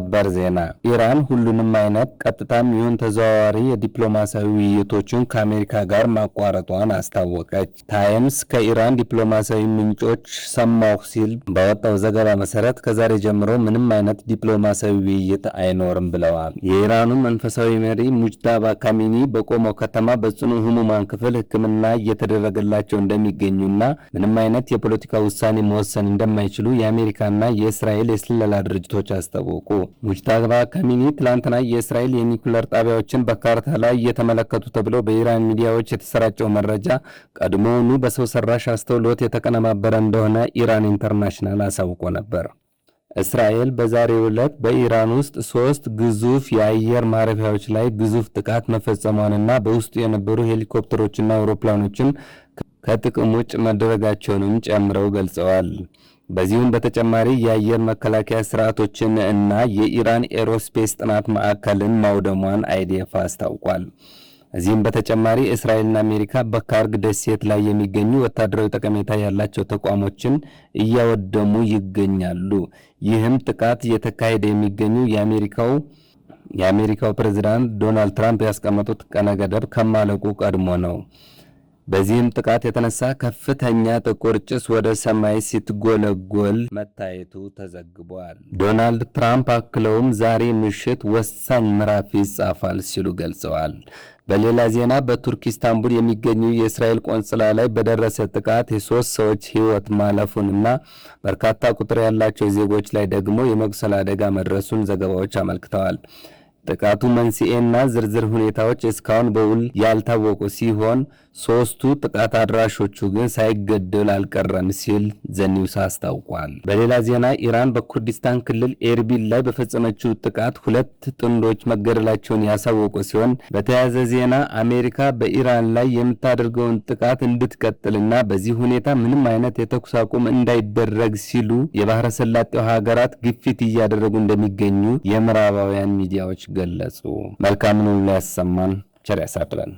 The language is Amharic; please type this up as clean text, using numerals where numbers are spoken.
ሰበር ዜና ኢራን ሁሉንም አይነት ቀጥታም ይሁን ተዘዋዋሪ የዲፕሎማሲያዊ ውይይቶችን ከአሜሪካ ጋር ማቋረጧን አስታወቀች። ታይምስ ከኢራን ዲፕሎማሲያዊ ምንጮች ሰማሁ ሲል ባወጣው ዘገባ መሰረት ከዛሬ ጀምሮ ምንም አይነት ዲፕሎማሲያዊ ውይይት አይኖርም ብለዋል። የኢራኑ መንፈሳዊ መሪ ሙጅታባ ካሚኒ በቆሞ ከተማ በጽኑ ህሙማን ክፍል ሕክምና እየተደረገላቸው እንደሚገኙና ምንም አይነት የፖለቲካ ውሳኔ መወሰን እንደማይችሉ የአሜሪካና የእስራኤል የስለላ ድርጅቶች አስታወቁ። ሙጅታባ ካሚኒ ትላንትና የእስራኤል የኒኩለር ጣቢያዎችን በካርታ ላይ እየተመለከቱ ተብለው በኢራን ሚዲያዎች የተሰራጨው መረጃ ቀድሞውኑ በሰው ሰራሽ አስተውሎት የተቀነባበረ እንደሆነ ኢራን ኢንተርናሽናል አሳውቆ ነበር። እስራኤል በዛሬው ዕለት በኢራን ውስጥ 3 ግዙፍ የአየር ማረፊያዎች ላይ ግዙፍ ጥቃት መፈጸሟንና በውስጡ የነበሩ ሄሊኮፕተሮችና አውሮፕላኖችን ከጥቅም ውጭ መደረጋቸውንም ጨምረው ገልጸዋል። በዚሁም በተጨማሪ የአየር መከላከያ ስርዓቶችን እና የኢራን ኤሮስፔስ ጥናት ማዕከልን ማውደሟን አይዲኤፍ አስታውቋል። እዚህም በተጨማሪ እስራኤልና አሜሪካ በካርግ ደሴት ላይ የሚገኙ ወታደራዊ ጠቀሜታ ያላቸው ተቋሞችን እያወደሙ ይገኛሉ። ይህም ጥቃት እየተካሄደ የሚገኙ የአሜሪካው ፕሬዝዳንት ዶናልድ ትራምፕ ያስቀመጡት ቀነ ገደብ ከማለቁ ቀድሞ ነው። በዚህም ጥቃት የተነሳ ከፍተኛ ጥቁር ጭስ ወደ ሰማይ ሲትጎለጎል መታየቱ ተዘግቧል። ዶናልድ ትራምፕ አክለውም ዛሬ ምሽት ወሳኝ ምዕራፍ ይጻፋል ሲሉ ገልጸዋል። በሌላ ዜና በቱርክ ኢስታንቡል የሚገኙ የእስራኤል ቆንስላ ላይ በደረሰ ጥቃት የ3 ሰዎች ሕይወት ማለፉንና በርካታ ቁጥር ያላቸው ዜጎች ላይ ደግሞ የመቁሰል አደጋ መድረሱን ዘገባዎች አመልክተዋል። ጥቃቱ መንስኤና ዝርዝር ሁኔታዎች እስካሁን በውል ያልታወቁ ሲሆን 3ቱ ጥቃት አድራሾቹ ግን ሳይገደሉ አልቀረም ሲል ዘኒውስ አስታውቋል። በሌላ ዜና ኢራን በኩርዲስታን ክልል ኤርቢል ላይ በፈጸመችው ጥቃት 2 ጥንዶች መገደላቸውን ያሳወቁ ሲሆን በተያያዘ ዜና አሜሪካ በኢራን ላይ የምታደርገውን ጥቃት እንድትቀጥልና በዚህ ሁኔታ ምንም አይነት የተኩስ አቁም እንዳይደረግ ሲሉ የባህረ ሰላጤው ሀገራት ግፊት እያደረጉ እንደሚገኙ የምዕራባውያን ሚዲያዎች ገለጹ። መልካም ነው ያሰማን፣ ቸር ያሳድረን።